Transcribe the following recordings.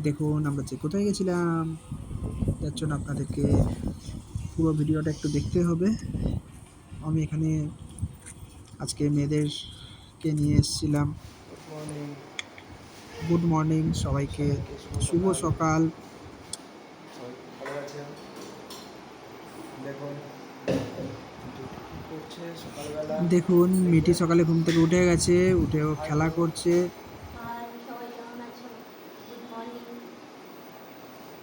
দেখুন আমরা যে কোথায় গেছিলাম তার জন্য আপনাদেরকে পুরো ভিডিওটা একটু দেখতে হবে। আমি এখানে আজকে মেয়েদেরকে নিয়ে এসেছিলাম। গুড মর্নিং সবাইকে, শুভ সকাল। দেখুন মিটি সকালে ঘুম থেকে উঠে গেছে, উঠে ও খেলা করছে। সবাই কেমন আছো? Good morning.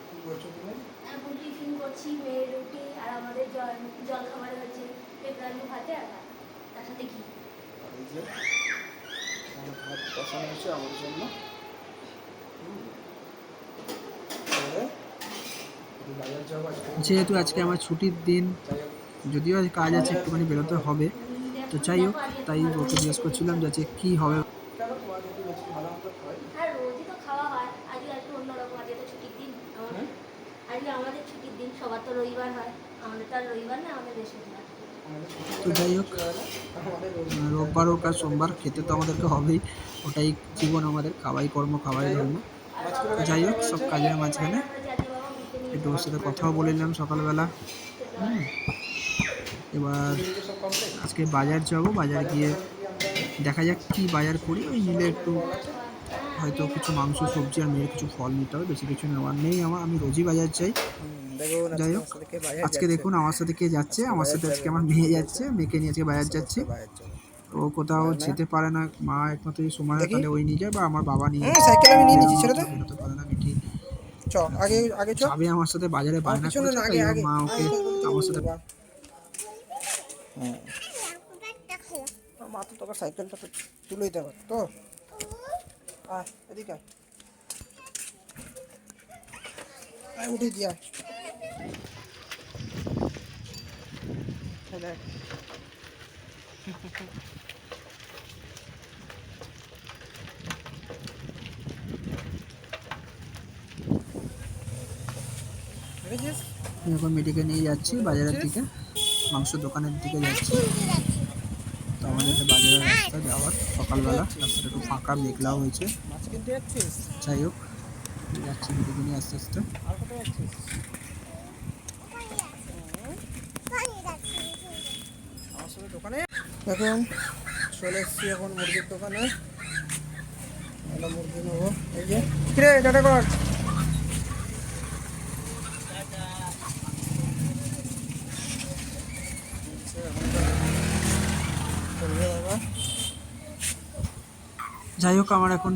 কি করছো তুমি? এখন টিফিন করছি, মেয়ের রুটি আর আমাদের জল খাবারে হচ্ছে পেঁপে আলু ভাতে আর তার সাথে ঘি। এই যে ভাত বসানো হচ্ছে আমার জন্য। যেহেতু আজকে আমার ছুটির দিন, যদিও আজ কাজ আছে, একটুখানি বেরোতে হবে, তো যাই হোক তাই ওকে জিজ্ঞেস করছিলাম যে আজকে কী হবে। আর রোজই তো খাওয়া হয়, আজকে একটু অন্যরকম, আজকে তো ছুটির দিন আমাদের। আজকে আমাদের ছুটির দিন, সবার তো রবিবার হয়, আমাদের তো আর রবিবার না, আমাদের বৃহস্পতিবার। তো যাই হোক রোববার হোক আর সোমবার খেতে তো আমাদেরকে হবেই, ওটাই জীবন আমাদের, খাওয়াই কর্ম খাওয়াই ধর্ম। তো যাই হোক সব কাজের মাঝখানে একটু ওর সাথে কথাও বলে নিলাম সকালবেলা। এবার আজকে বাজার যাব, বাজার গিয়ে দেখা যাক কি বাজার করি। ওই নিলে একটু হয়তো কিছু মাংস সবজি আর মেয়ের কিছু ফল নিতে হবে, বেশি কিছু নেওয়ার নেই আমার, আমি রোজই বাজার চাই। যাই হোক আজকে দেখুন আমার সাথে কে যাচ্ছে, আমার সাথে আজকে আমার মেয়ে যাচ্ছে, মেয়েকে নিয়ে আজকে বাজার যাচ্ছে। ও কোথাও যেতে পারে না, মা একমাত্র এই সময় তাহলে ওই নিয়ে যায় বা আমার বাবা নিয়ে যায়। সাইকেল আমি নিয়ে নিচ্ছি, ছেড়ে দে। বেরোতে পারে না মিঠি, চ আগে আগে চ, যাবে আমার সাথে বাজারে, বায়না পিছনে করেছে, না, তাই আগে জন্য আগে মা ওকে আমার সাথে। মা তো তোকে সাইকেলটা তো তুলে দিতে পার তো। আয় এদিকে আয়, উঠে দিয়া দেখ। এখন মিটিকে নিয়ে যাচ্ছি বাজারের দিকে, মাংস দোকানের দিকে যাচ্ছি। তো আমাদের এটা বাজারের রাস্তা যাওয়ার, সকালবেলা রাস্তাটা একটু ফাঁকা মেঘলাও হয়েছে। মাছ কিনতে যাচ্ছিস? যাই হোক যাচ্ছি মিটিকে নিয়ে আস্তে আস্তে। আর কোথায় যাচ্ছিস? আমার সাথে দোকানে এখন চলে এসেছি, এখন মুরগির দোকানে। একটা মুরগি নেবো, এই যে কিরে টাটা কর। যাই হোক আমার এখন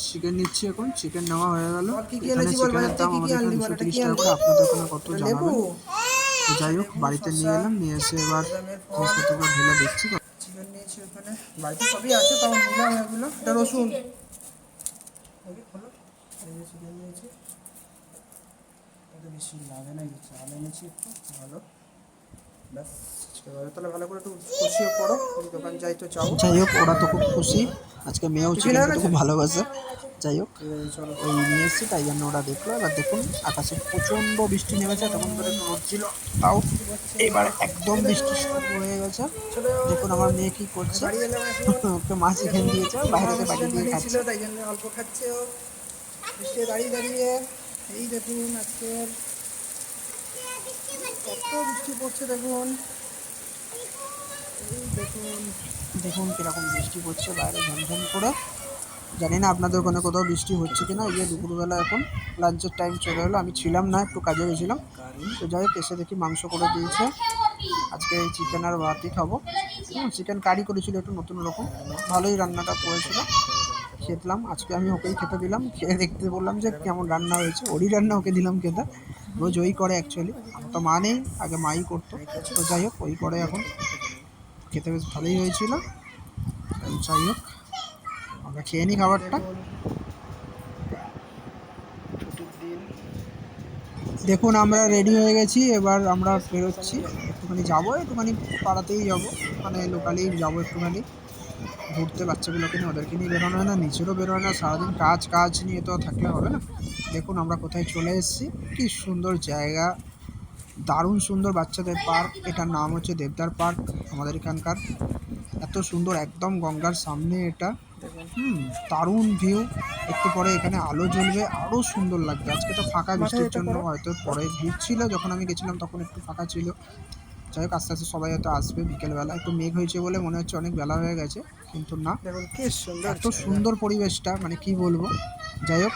চিকেন নিচ্ছি, এখন চিকেন নেওয়া হয়ে গেল। কি কি এখানে এনেছি বল, চিকেনের বাজার দাম থেকে কি কি আমাদের এখানে আনলি বল, এটা 230 কি টাকা আনলি? করে, আপনাদের ওখানে কত লেবু, জানাবেন। তো যাই হোক বাড়িতে নিয়ে এলাম, নিয়ে এসে এবার জিনিসপত্রগুলো ঢেলে দেখছি। চিকেন নিয়েছি ওখানে, বাড়িতে সবই আছে, তাও নিলাম এগুলো। এটা রসুন, খোলো। এই যে চিকেন নিয়েছি, এটা বেশি লাগে না, চাল এনেছি একটু ভালো, ব্যাস। তাহলে ভালো করে একটু কষিয়ে পড়ো, দোকান যাই তো যাবো। যাই হোক ওরা তো খুব খুশি, আজকে মেয়েও চিকেন খেতে খুব ভালোবাসে। যাই হোক চলো ওই নিয়ে এসেছি, তাই জন্য ওরা দেখলো। এবার দেখুন আকাশে প্রচণ্ড বৃষ্টি নেমেছে, তখন ধরে একটু রোদ ছিল, তাও এবার একদম বৃষ্টি শুরু হয়ে গেছে। দেখুন আমার মেয়ে কি করছে, বাড়ি এলাম এখন। ওকে মা চিকেন দিয়েছে, বাইরেতে বাড়ি দিয়ে বানিয়েছিল, খাচ্ছে। তাই জন্য অল্প খাচ্ছে ও, বৃষ্টি দাঁড়িয়ে দাঁড়িয়ে। এই দেখুন আজকের কত বৃষ্টি পড়ছে দেখুন, এই দেখুন। দেখুন কিরকম বৃষ্টি পড়ছে বাইরে ঝমঝম করে। জানি না আপনাদের ওখানে কোথাও বৃষ্টি হচ্ছে কিনা। এই যে দুপুরবেলা এখন লাঞ্চের টাইম চলে এলো, আমি ছিলাম না, একটু কাজে গেছিলাম। তো যাই হোক এসে দেখি মাংস করে দিয়েছে, আজকে এই চিকেন আর ভাতই খাবো। চিকেন কারি করেছিল একটু নতুন রকম, ভালোই রান্নাটা করেছিল, খেতলাম। আজকে আমি ওকেই খেতে দিলাম, খেয়ে দেখতে বললাম যে কেমন রান্না হয়েছে, ওরই রান্না ওকে দিলাম খেতে। রোজ ওই করে অ্যাকচুয়ালি, আমার তো মা নেই, আগে মাই করতো। তো যাই হোক ওই করে এখন, খেতে বেশ ভালোই হয়েছিল। যাই হোক আমরা খেয়ে নিই খাবারটা। দেখুন আমরা রেডি হয়ে গেছি, এবার আমরা বেরোচ্ছি, একটুখানি যাবো, একটুখানি পাড়াতেই যাবো, মানে লোকালেই যাবো একটুখানি ঘুরতে। বাচ্চাগুলোকে নিয়ে, ওদেরকে নিয়ে বেরোনো হয় না, নিজেরও বেরোয় না, সারাদিন কাজ কাজ নিয়ে তো থাকলে হবে না। দেখুন আমরা কোথায় চলে এসেছি, কি সুন্দর জায়গা, দারুণ সুন্দর বাচ্চাদের পার্ক। এটার নাম হচ্ছে দেবদার পার্ক আমাদের এখানকার। এত সুন্দর, একদম গঙ্গার সামনে এটা, দেখুন দারুণ ভিউ। একটু পরে এখানে আলো জ্বলবে, আরও সুন্দর লাগবে। আজকে তো ফাঁকা, বৃষ্টির এটা জন্য করো। হয়তো পরে ভিড় ছিল, যখন আমি গেছিলাম তখন একটু ফাঁকা ছিল। যাই হোক, আস্তে আস্তে সবাই হয়তো আসবে বিকেলবেলা। একটু মেঘ হয়েছে বলে মনে হচ্ছে অনেক বেলা হয়ে গেছে, কিন্তু না, দেখুন কি সুন্দর এত জায়গা। সুন্দর পরিবেশটা, মানে কি বলবো। যাই হোক,